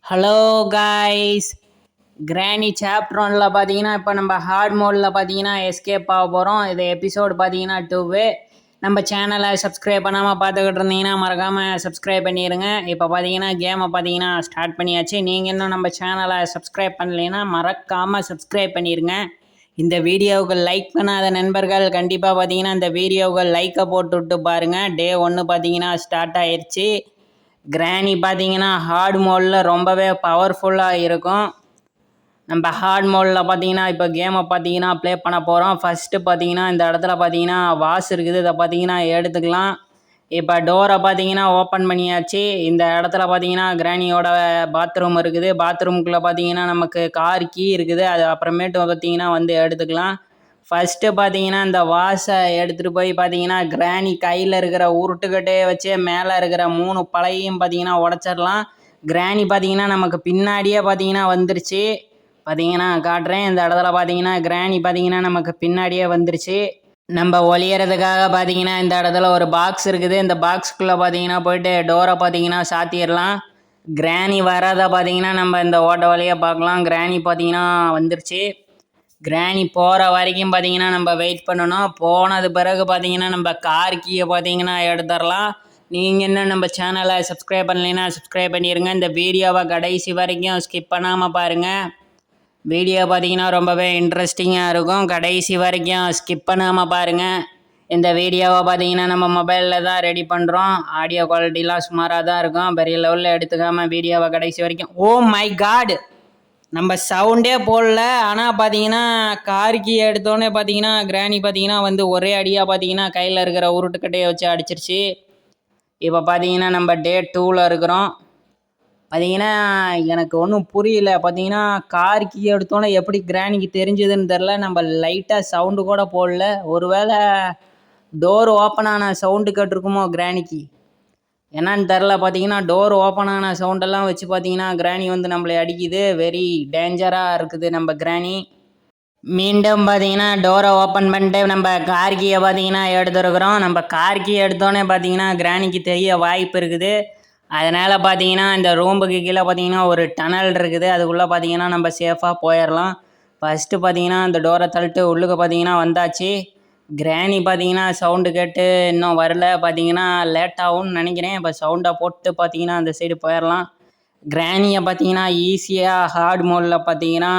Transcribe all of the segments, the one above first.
Hello guys, கிராணி chapter ஒன்ல பார்த்தீங்கன்னா இப்போ நம்ம ஹார்ட் மோடில் பார்த்தீங்கன்னா எஸ்கேப் ஆக போகிறோம். இது எபிசோடு பார்த்தீங்கன்னா 2. நம்ம சேனலை சப்ஸ்கிரைப் பண்ணாமல் பார்த்துக்கிட்டு இருந்தீங்கன்னா மறக்காமல் சப்ஸ்கிரைப் பண்ணிடுங்க. இப்போ பார்த்தீங்கன்னா கேமை பார்த்தீங்கன்னா ஸ்டார்ட் பண்ணியாச்சு. நீங்கள் இன்னும் நம்ம சேனலை சப்ஸ்கிரைப் பண்ணலைன்னா மறக்காமல் சப்ஸ்கிரைப் பண்ணிடுங்க. இந்த வீடியோவுக்கு லைக் பண்ணாத நண்பர்கள் கண்டிப்பாக பார்த்தீங்கன்னா இந்த வீடியோவுக்கு லைக்கை போட்டு விட்டு பாருங்கள். டே 1 பார்த்தீங்கன்னா ஸ்டார்ட் ஆயிடுச்சு. கிராணி பார்த்தீங்கன்னா ஹார்ட் மோடில் ரொம்பவே பவர்ஃபுல்லாக இருக்கும். நம்ம ஹார்ட் மோடில் பார்த்தீங்கன்னா இப்போ கேமை பார்த்தீங்கன்னா ப்ளே பண்ண போகிறோம். ஃபஸ்ட்டு பார்த்தீங்கன்னா இந்த இடத்துல பார்த்தீங்கன்னா வாஸ் இருக்குது, இதை பார்த்தீங்கன்னா எடுத்துக்கலாம். இப்போ டோரை பார்த்தீங்கன்னா ஓப்பன் பண்ணியாச்சு. இந்த இடத்துல பார்த்தீங்கன்னா கிராணியோட பாத்ரூம் இருக்குது. பாத்ரூமுக்குள்ளே பார்த்தீங்கன்னா நமக்கு கார் கீ இருக்குது, அது அப்புறமேட்டு பார்த்தீங்கன்னா வந்து எடுத்துக்கலாம். ஃபஸ்ட்டு பார்த்தீங்கன்னா இந்த வாஷை எடுத்துகிட்டு போய் பார்த்தீங்கன்னா கிராணி கையில் இருக்கிற உருட்டுக்கட்டையை வச்சு மேலே இருக்கிற 3 பழையும் பார்த்தீங்கன்னா உடச்சிடலாம். கிராணி பார்த்தீங்கன்னா நமக்கு பின்னாடியே பார்த்தீங்கன்னா வந்துருச்சு. பார்த்தீங்கன்னா காட்டுறேன். இந்த இடத்துல பார்த்தீங்கன்னா கிராணி பார்த்தீங்கன்னா நமக்கு பின்னாடியே வந்துருச்சு. நம்ம ஒளியறதுக்காக பார்த்தீங்கன்னா இந்த இடத்துல ஒரு பாக்ஸ் இருக்குது. இந்த பாக்ஸுக்குள்ளே பார்த்தீங்கன்னா போயிட்டு டோரை பார்த்தீங்கன்னா சாத்திடலாம். கிராணி வராத பார்த்தீங்கன்னா நம்ம இந்த ஓட்ட வழியாக பார்க்கலாம். கிராணி பார்த்தீங்கன்னா வந்துருச்சு. கிராணி போகிற வரைக்கும் பார்த்தீங்கன்னா நம்ம வெயிட் பண்ணணும். போனது பிறகு பார்த்தீங்கன்னா நம்ம கார் கீயை பார்த்தீங்கன்னா எடுத்துடலாம். நீங்கள் இன்னும் நம்ம சேனலை சப்ஸ்கிரைப் பண்ணலைன்னா சப்ஸ்கிரைப் பண்ணிடுங்க. இந்த வீடியோவை கடைசி வரைக்கும் ஸ்கிப் பண்ணாமல் பாருங்கள். வீடியோ பார்த்தீங்கன்னா ரொம்பவே இன்ட்ரெஸ்டிங்காக இருக்கும். கடைசி வரைக்கும் ஸ்கிப் பண்ணாமல் பாருங்கள். இந்த வீடியோவை பார்த்தீங்கன்னா நம்ம மொபைலில் தான் ரெடி பண்ணுறோம். ஆடியோ குவாலிட்டிலாம் சுமாராக தான் இருக்கும். பெரிய லெவலில் எடுத்துக்காமல் வீடியோவை கடைசி வரைக்கும். ஓ மை காட், நம்ம சவுண்டே போடல. ஆனால் பார்த்தீங்கன்னா கார் கீ எடுத்தோடனே பார்த்தீங்கன்னா கிராணி பார்த்தீங்கன்னா வந்து ஒரே அடியாக பார்த்தீங்கன்னா கையில் இருக்கிற உருட்டுக்கட்டையை வச்சு அடிச்சிருச்சு. இப்போ பார்த்தீங்கன்னா நம்ம டே 2ல் இருக்கிறோம். பார்த்தீங்கன்னா எனக்கு ஒன்றும் புரியல. பார்த்தீங்கன்னா கார் கீ எடுத்தோன்னே எப்படி கிராணிக்கு தெரிஞ்சதுன்னு தெரில. நம்ம லைட்டாக சவுண்டு கூட போடல. ஒருவேளை டோர் ஓப்பன் ஆன சவுண்டு கேட்டிருக்குமோ கிராணிக்கு, என்னன்னு தெரில. பார்த்தீங்கன்னா டோர் ஓப்பன் ஆன சவுண்டெல்லாம் வச்சு பார்த்தீங்கன்னா கிராணி வந்து நம்மளை அடிக்குது. வெரி டேஞ்சராக இருக்குது நம்ம கிராணி. மீண்டும் பார்த்தீங்கன்னா டோரை ஓப்பன் பண்ணிட்டு நம்ம கார் கீயை பார்த்தீங்கன்னா எடுத்துருக்குறோம். நம்ம கார் கீ எடுத்தோடனே பார்த்தீங்கன்னா கிராணிக்கு தெரிய வாய்ப்பு இருக்குது. அதனால் பார்த்தீங்கன்னா இந்த ரூமுக்கு கீழே பார்த்தீங்கன்னா ஒரு டனல் இருக்குது. அதுக்குள்ளே பார்த்தீங்கன்னா நம்ம சேஃபாக போயிடலாம். ஃபஸ்ட்டு பார்த்தீங்கன்னா இந்த டோரை தள்ளிட்டு உள்ளுக்கு பார்த்தீங்கன்னா வந்தாச்சு. கிராணி பார்த்தீங்கன்னா சவுண்டு கேட்டு இன்னும் வரல. பார்த்தீங்கன்னா லேட்டாகும்னு நினைக்கிறேன். இப்போ சவுண்டை போட்டு பார்த்தீங்கன்னா அந்த சைடு போயிடலாம். கிராணியை பார்த்தீங்கன்னா ஈஸியாக ஹார்ட் மோடில் பார்த்தீங்கன்னா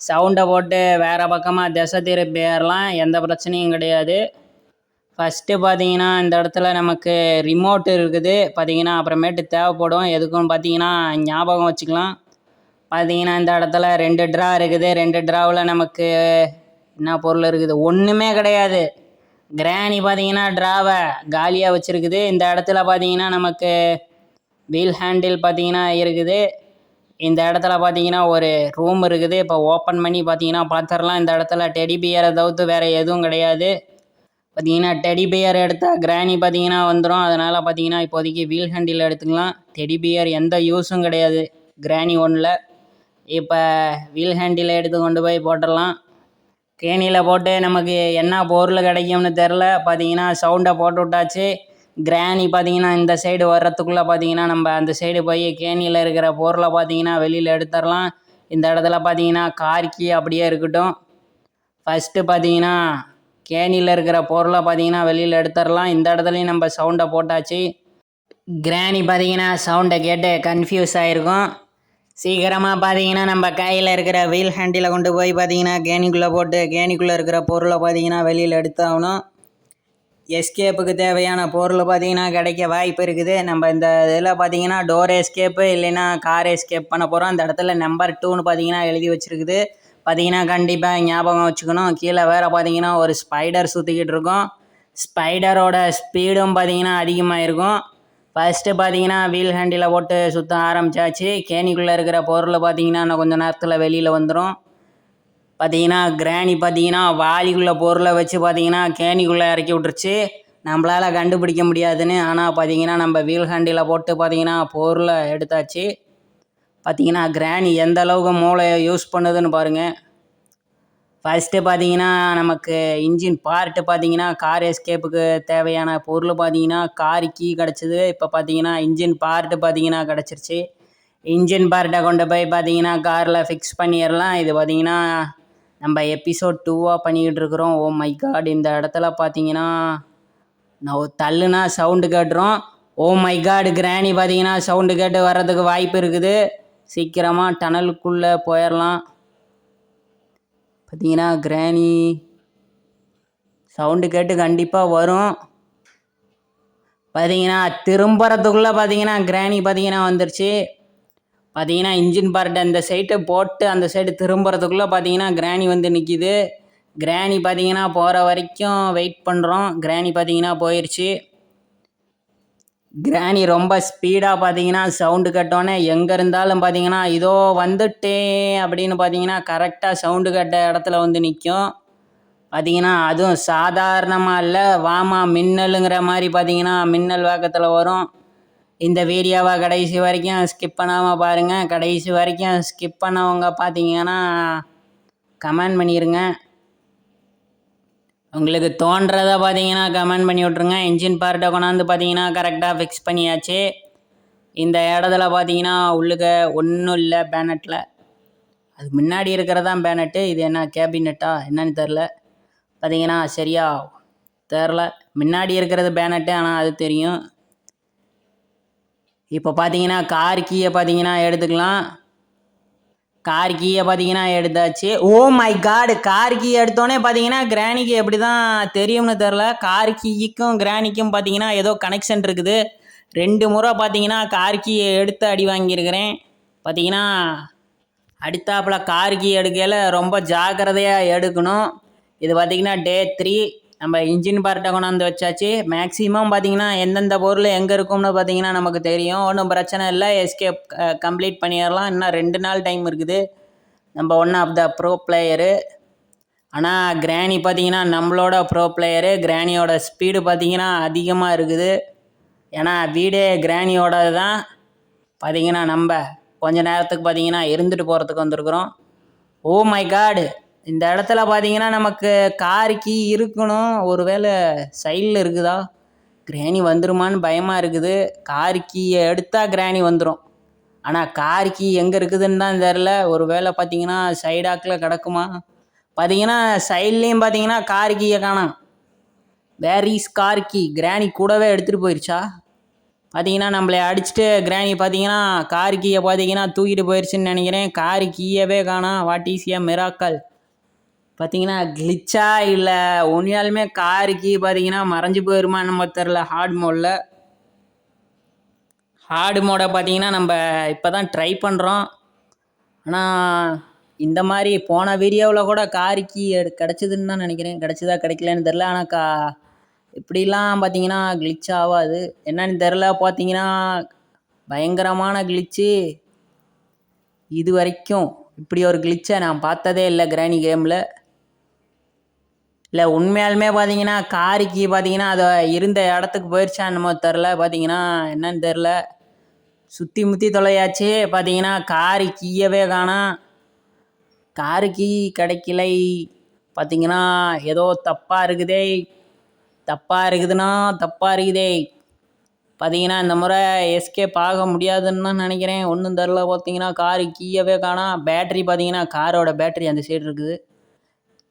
சவுண்டை போட்டு வேறு பக்கமாக திசை திருப்பி ஏறலாம். எந்த பிரச்சனையும் கிடையாது. ஃபஸ்ட்டு பார்த்தீங்கன்னா இந்த இடத்துல நமக்கு ரிமோட் இருக்குது. பார்த்தீங்கன்னா அப்புறமேட்டு தேவைப்படும். எதுக்கும் பார்த்தீங்கன்னா ஞாபகம் வச்சுக்கலாம். பார்த்தீங்கன்னா இந்த இடத்துல 2 ட்ரா இருக்குது. 2 ட்ராவில் நமக்கு என்ன பொருள் இருக்குது? ஒன்றுமே கிடையாது. கிராணி பார்த்தீங்கன்னா ட்ராவை காலியாக வச்சுருக்குது. இந்த இடத்துல பார்த்தீங்கன்னா நமக்கு வீல் ஹேண்டில் பார்த்தீங்கன்னா இருக்குது. இந்த இடத்துல பார்த்தீங்கன்னா ஒரு ரூம் இருக்குது. இப்போ ஓப்பன் பண்ணி பார்த்தீங்கன்னா பார்த்துடலாம். இந்த இடத்துல டெடி பியரை தவிர்த்து வேறு எதுவும் கிடையாது. பார்த்தீங்கன்னா டெடி பியர் எடுத்தால் கிராணி பார்த்தீங்கன்னா வந்துடும். அதனால் பார்த்தீங்கன்னா இப்போதைக்கு வீல் ஹேண்டில் எடுத்துக்கலாம். டெடி பியர் எந்த யூஸும் கிடையாது கிராணி 1ல். இப்போ வீல் ஹேண்டில் எடுத்து கொண்டு போய் போட்டுடலாம். கேணியில் போட்டு நமக்கு என்ன பொருள் கிடைக்கும்னு தெரில. பார்த்தீங்கன்னா சவுண்டை போட்டு விட்டாச்சு. கிராணி பார்த்தீங்கன்னா இந்த சைடு வர்றதுக்குள்ளே பார்த்தீங்கன்னா நம்ம அந்த சைடு போய் கேணியில் இருக்கிற பொருளை பார்த்தீங்கன்னா வெளியில் எடுத்துடலாம். இந்த இடத்துல பார்த்தீங்கன்னா கார் கீ அப்படியே இருக்கட்டும். ஃபஸ்ட்டு பார்த்தீங்கன்னா கேணியில் இருக்கிற பொருளை பார்த்தீங்கன்னா வெளியில் எடுத்துடலாம். இந்த இடத்துலையும் நம்ம சவுண்டை போட்டாச்சு. கிராணி பார்த்தீங்கன்னா சவுண்டை கேட்டு கன்ஃபியூஸ் ஆகிருக்கும். சீக்கிரமாக பார்த்தீங்கன்னா நம்ம கையில் இருக்கிற வீல் ஹேண்டில் கொண்டு போய் பார்த்தீங்கன்னா கேணிக்குள்ளே போட்டு கேணிக்குள்ளே இருக்கிற பொருளை பார்த்தீங்கன்னா வெளியில் எடுத்தாகணும். எஸ்கேப்புக்கு தேவையான பொருள் பார்த்தீங்கன்னா கிடைக்க வாய்ப்பு இருக்குது. நம்ம இந்த இதில் பார்த்தீங்கன்னா டோர் எஸ்கேப்பு இல்லைன்னா கார் எஸ்கேப் பண்ண போகிறோம். அந்த இடத்துல நம்பர் 2ன்னு பார்த்தீங்கன்னா எழுதி வச்சுருக்குது. பார்த்தீங்கன்னா கண்டிப்பாக ஞாபகம் வச்சுக்கணும். கீழே வேறு பார்த்தீங்கன்னா ஒரு ஸ்பைடர் சுற்றிக்கிட்டு இருக்கும். ஸ்பைடரோட ஸ்பீடும் பார்த்தீங்கன்னா அதிகமாக இருக்கும். ஃபஸ்ட்டு பார்த்தீங்கன்னா வீல் ஹேண்டில் போட்டு சுற்ற ஆரம்பித்தாச்சு. கேணிக்குள்ளே இருக்கிற பொருள் பார்த்தீங்கன்னா இன்னும் கொஞ்சம் நேரத்தில் வெளியில் வந்துடும். பார்த்தீங்கன்னா கிராணி பார்த்தீங்கன்னா வாளிக்குள்ளே பொருளை வச்சு பார்த்தீங்கன்னா கேணிக்குள்ளே இறக்கி விட்டுருச்சு. நம்மளால் கண்டுபிடிக்க முடியாதுன்னு. ஆனால் பார்த்தீங்கன்னா நம்ம வீல் ஹேண்டில் போட்டு பார்த்தீங்கன்னா பொருளை எடுத்தாச்சு. பார்த்தீங்கன்னா கிராணி எந்த அளவுக்கு மூளையை யூஸ் பண்ணுதுன்னு பாருங்கள். ஃபஸ்ட்டு பார்த்தீங்கன்னா நமக்கு இன்ஜின் பார்ட்டு பார்த்தீங்கன்னா கார் எஸ்கேப்புக்கு தேவையான பொருள் பார்த்தீங்கன்னா கார் கீ கிடச்சிது. இப்போ பார்த்தீங்கன்னா இன்ஜின் பார்ட்டு பார்த்தீங்கன்னா கிடச்சிருச்சு. இன்ஜின் பார்ட்டை கொண்டு போய் பார்த்தீங்கன்னா காரில் ஃபிக்ஸ் பண்ணிடலாம். இது பார்த்தீங்கன்னா நம்ம எபிசோட் 2வாக பண்ணிக்கிட்டு இருக்கிறோம். ஓ மை காட், இந்த இடத்துல பார்த்தீங்கன்னா நான் தள்ளுனா சவுண்டு கேட்டுரும். ஓ மை காட், கிராணி பார்த்தீங்கன்னா சவுண்டு கேட்டு வர்றதுக்கு வாய்ப்பு இருக்குது. சீக்கிரமாக டனலுக்குள்ளே போயிடலாம். பார்த்தீங்கன்னா கிராணி சவுண்டு கேட்டு கண்டிப்பாக வரும். பார்த்தீங்கன்னா திரும்புறதுக்குள்ளே பார்த்தீங்கன்னா கிராணி பார்த்தீங்கன்னா வந்துருச்சு. பார்த்தீங்கன்னா இன்ஜின் பார்ட் அந்த சைடு போட்டு அந்த சைடு திரும்புறதுக்குள்ளே பார்த்தீங்கன்னா கிராணி வந்து நிற்கிது. கிராணி பார்த்தீங்கன்னா போகிற வரைக்கும் வெயிட் பண்ணுறோம். கிராணி பார்த்தீங்கன்னா போயிடுச்சு. கிராணி ரொம்ப ஸ்பீடாக பார்த்தீங்கன்னா சவுண்டு கட்டோன்னே எங்கே இருந்தாலும் பார்த்தீங்கன்னா இதோ வந்துட்டேன் அப்படின்னு பார்த்தீங்கன்னா கரெக்டாக சவுண்டு கட்ட இடத்துல வந்து நிற்கும். பார்த்தீங்கன்னா அதுவும் சாதாரணமாக இல்லை, வாமா மின்னலுங்கிற மாதிரி பார்த்தீங்கன்னா மின்னல் வேகத்தில் வரும். இந்த வீடியோவை கடைசி வரைக்கும் ஸ்கிப் பண்ணாமல் பாருங்கள். கடைசி வரைக்கும் ஸ்கிப் பண்ணவங்க பார்த்தீங்கன்னா கமெண்ட் பண்ணிடுங்க. உங்களுக்கு தோன்றதை பார்த்தீங்கன்னா கமெண்ட் பண்ணி விட்ருங்க. இன்ஜின் பார்ட்டை கொண்டாந்து பார்த்தீங்கன்னா கரெக்டாக ஃபிக்ஸ் பண்ணியாச்சு. இந்த இடத்துல பார்த்தீங்கன்னா உள்ளுக்க ஒன்றும் இல்லை பேனட்டில். அது முன்னாடி இருக்கிறதான் பேனட்டு. இது என்ன கேபினட்டா என்னன்னு தெரில. பார்த்தீங்கன்னா சரியா தெரில. முன்னாடி இருக்கிறது பேனட்டு, ஆனால் அது தெரியும். இப்போ பார்த்தீங்கன்னா கார் கீயை பார்த்தீங்கன்னா எடுத்துக்கலாம். கார் கீயை பார்த்தீங்கன்னா எடுத்தாச்சு. Oh my god, car key எடுத்தோடனே பார்த்தீங்கன்னா கிராணிக்கு எப்படி தான் தெரியும்னு தெரில. கார் கீக்கும் கிராணிக்கும் பார்த்தீங்கன்னா ஏதோ கனெக்ஷன் இருக்குது. 2 முறை பார்த்தீங்கன்னா கார் கீயை எடுத்து அடி வாங்கியிருக்கிறேன். பார்த்தீங்கன்னா அடுத்தாப்புல கார் கீ எடுக்கையில் ரொம்ப ஜாக்கிரதையாக எடுக்கணும். இது பார்த்தீங்கன்னா டே 3. நம்ம இன்ஜின் பார்ட்டை கொண்டாந்து வச்சாச்சு. மேக்ஸிமம் பார்த்தீங்கன்னா எந்தெந்த பொருள் எங்கே இருக்கும்னு பார்த்தீங்கன்னா நமக்கு தெரியும். ஒன்றும் பிரச்சனை இல்லை, எஸ்கேப் கம்ப்ளீட் பண்ணிடலாம். இன்னும் 2 நாள் டைம் இருக்குது. நம்ம one of the pro player. ஆனால் கிராணி பார்த்தீங்கன்னா நம்மளோட ப்ரோ பிளேயரு. கிராணியோட ஸ்பீடு பார்த்தீங்கன்னா அதிகமாக இருக்குது. ஏன்னா வீடே கிராணியோட தான். பார்த்தீங்கன்னா நம்ம கொஞ்ச நேரத்துக்கு பார்த்தீங்கன்னா இருந்துட்டு போகிறதுக்கு வந்திருக்குறோம். ஓ மை காடு, இந்த இடத்துல பார்த்தீங்கன்னா நமக்கு கார் கீ இருக்கணும். ஒருவேளை சைடில் இருக்குதா, கிராணி வந்துருமான்னு பயமாக இருக்குது. கார் கீயை எடுத்தால் கிராணி வந்துடும். ஆனால் கார் கீ எங்கே இருக்குதுன்னு தான் தெரில. ஒரு வேளை பார்த்தீங்கன்னா சைடாக்கில் கிடக்குமா. பார்த்தீங்கன்னா சைட்லேயும் பார்த்தீங்கன்னா கார் கீயை காணோம். Where is car key? Granny கூடவே எடுத்துகிட்டு போயிடுச்சா? பார்த்தீங்கன்னா நம்மளை அடிச்சுட்டு கிராணி பார்த்தீங்கன்னா கார் கீயை பார்த்தீங்கன்னா தூக்கிட்டு போயிடுச்சுன்னு நினைக்கிறேன். கார் கீயவே காணோம். What is a miracle? பார்த்தீங்கன்னா கிளிச்சா இல்லை உண்மையாலுமே கார் கீ பார்த்தீங்கன்னா மறைஞ்சு போயிருமா நம்ம தெரில. ஹார்டு மோடை பார்த்தீங்கன்னா நம்ம இப்போ தான் ட்ரை பண்ணுறோம். ஆனால் இந்த மாதிரி போன வீடியோவில் கூட கார் கீ கிடச்சிதுன்னு தான் நினைக்கிறேன். கிடச்சிதா கிடைக்கலன்னு தெரில. ஆனால் இப்படிலாம் பார்த்தீங்கன்னா கிளிச் ஆகாது. என்னன்னு தெரில. பார்த்தீங்கன்னா பயங்கரமான கிளிச்சு. இது வரைக்கும் இப்படி ஒரு கிளிச்சை நான் பார்த்ததே இல்லை கிராணி கேமில். இல்லை உண்மையாலுமே பார்த்தீங்கன்னா கார் கீ பார்த்தீங்கன்னா அதை இருந்த இடத்துக்கு போயிடுச்சா என்னமோ தெரில. பார்த்தீங்கன்னா என்னன்னு தெரில. சுற்றி முற்றி தொலையாச்சு. பார்த்தீங்கன்னா கார் கீயவே காணோம். கார் கீ கிடைக்கலை. பார்த்தீங்கன்னா ஏதோ தப்பாக இருக்குதே. தப்பாக இருக்குதே. பார்த்தீங்கன்னா இந்த முறை எஸ்கேப் ஆக முடியாதுன்னு தான் நினைக்கிறேன். ஒன்றும் தெரில. பார்த்தீங்கன்னா கார் கீயவே காணோம். பேட்ரி பார்த்தீங்கன்னா காரோட பேட்ரி அந்த சைடு இருக்குது.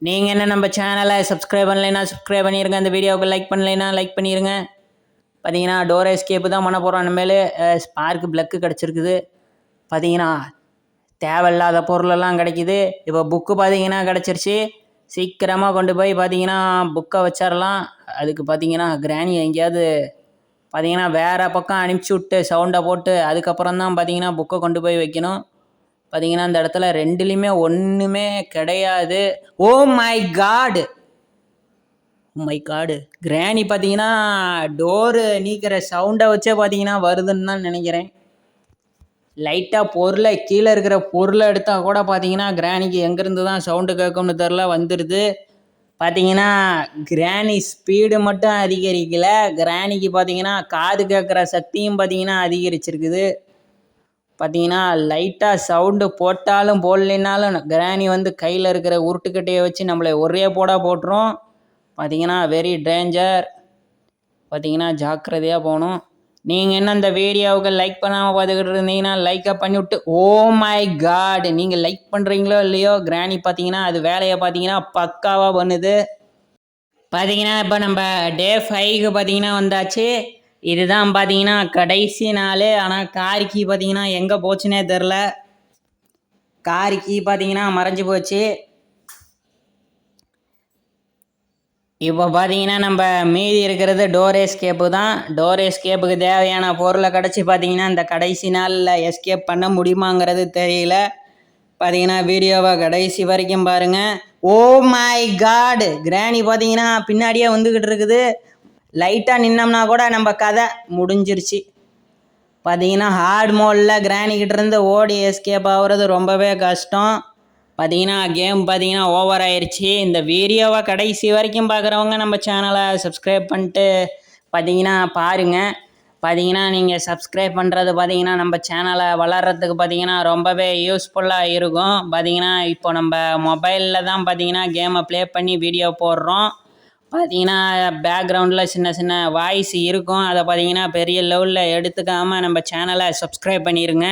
நீங்கள் என்ன நம்ம சேனலை சப்ஸ்கிரைப் பண்ணலைன்னா சப்ஸ்கிரைப் பண்ணிடுங்க. அந்த வீடியோவுக்கு லைக் பண்ணலைன்னா லைக் பண்ணிடுங்க. பார்த்தீங்கன்னா டோர் எஸ்கேப்பு தான் பண்ண போகிறோம். இனிமேல் ஸ்பார்க்கு ப்ளக்கு கிடச்சிருக்குது. பார்த்தீங்கன்னா தேவையில்லாத பொருளெல்லாம் கிடைக்கிது. இப்போ புக்கு பார்த்தீங்கன்னா கிடச்சிருச்சு. சீக்கிரமாக கொண்டு போய் பார்த்தீங்கன்னா புக்கை வச்சிடலாம். அதுக்கு பார்த்தீங்கன்னா கிராணி எங்கேயாவது பார்த்தீங்கன்னா வேறு பக்கம் அனுப்பிச்சி விட்டு சவுண்டை போட்டு அதுக்கப்புறம் தான் பார்த்தீங்கன்னா புக்கை கொண்டு போய் வைக்கணும். பார்த்தீங்கன்னா இந்த இடத்துல 2லேயுமே ஒன்றுமே கிடையாது. ஓ மை காடு, கிராணி பார்த்தீங்கன்னா டோரு நீக்கிற சவுண்டை வச்சே பார்த்தீங்கன்னா வருதுன்னு தான் நினைக்கிறேன். லைட்டாக பொருளை கீழே இருக்கிற பொருளை எடுத்தால் கூட பார்த்தீங்கன்னா கிராணிக்கு எங்கேருந்து தான் சவுண்டு கேட்கும்னு தெரில வந்துடுது. பார்த்தீங்கன்னா கிராணி ஸ்பீடு மட்டும் அதிகரிக்கலை. கிராணிக்கு பார்த்தீங்கன்னா காது கேட்குற சக்தியும் பார்த்தீங்கன்னா அதிகரிச்சிருக்குது. பார்த்தீங்கன்னா லைட்டாக சவுண்டு போட்டாலும் போடலைனாலும் கிராணி வந்து கையில் இருக்கிற உருட்டுக்கட்டையை வச்சு நம்மளை ஒரே போட்டுரும். பார்த்தீங்கன்னா வெரி டேஞ்சர். பார்த்தீங்கன்னா ஜாக்கிரதையாக போகணும். நீங்கள் என்ன இந்த வீடியோவுக்கு லைக் பண்ணாமல் பார்த்துக்கிட்டு இருந்தீங்கன்னா லைக்கை பண்ணிவிட்டு ஓ மை காட் நீங்கள் லைக் பண்ணுறீங்களோ இல்லையோ கிராணி பார்த்தீங்கன்னா அது வேலையை பார்த்தீங்கன்னா பக்காவாக பண்ணுது. பார்த்தீங்கன்னா இப்போ நம்ம டே 5க்கு பார்த்தீங்கன்னா வந்தாச்சு. இதுதான் பார்த்தீங்கன்னா கடைசி நாள். ஆனால் கார் கீ பார்த்தீங்கன்னா எங்கே போச்சுன்னே தெரில. கார் கீ பார்த்தீங்கன்னா மறைஞ்சு போச்சு. இப்போ பார்த்தீங்கன்னா நம்ம மீதி இருக்கிறது டோர் எஸ்கேப்பு தான். டோர் எஸ்கேப்புக்கு தேவையான பொருளை கிடச்சி பார்த்தீங்கன்னா இந்த கடைசி நாளில் எஸ்கேப் பண்ண முடியுமாங்கிறது தெரியல. பார்த்தீங்கன்னா வீடியோவை கடைசி வரைக்கும் பாருங்கள். ஓ மை காடு கிராணி பார்த்தீங்கன்னா பின்னாடியே வந்துக்கிட்டு இருக்குது. லைட்டாக நின்னோம்னா கூட நம்ம கதை முடிஞ்சிருச்சு. பார்த்தீங்கன்னா ஹார்ட் மோடில் கிராணிக்கிட்ட இருந்து ஓடி எஸ்கேப் ஆகுறது ரொம்பவே கஷ்டம். பார்த்தீங்கன்னா கேம் பார்த்தீங்கன்னா ஓவர் ஆயிடுச்சு. இந்த வீடியோவை கடைசி வரைக்கும் பார்க்குறவங்க நம்ம சேனலை சப்ஸ்கிரைப் பண்ணிட்டு பார்த்தீங்கன்னா பாருங்கள். பார்த்தீங்கன்னா நீங்கள் சப்ஸ்கிரைப் பண்ணுறது பார்த்தீங்கன்னா நம்ம சேனலை வளர்கிறதுக்கு பார்த்தீங்கன்னா ரொம்பவே யூஸ்ஃபுல்லாக இருக்கும். பார்த்தீங்கன்னா இப்போ நம்ம மொபைலில் தான் பார்த்தீங்கன்னா கேமை ப்ளே பண்ணி வீடியோ போடுறோம். பார்த்தீங்கன்னா பேக்ரவுண்டில் சின்ன சின்ன வாய்ஸ் இருக்கும். அதை பார்த்தீங்கன்னா பெரிய லெவலில் எடுத்துக்காமல் நம்ம சேனலை சப்ஸ்கிரைப் பண்ணிடுங்க.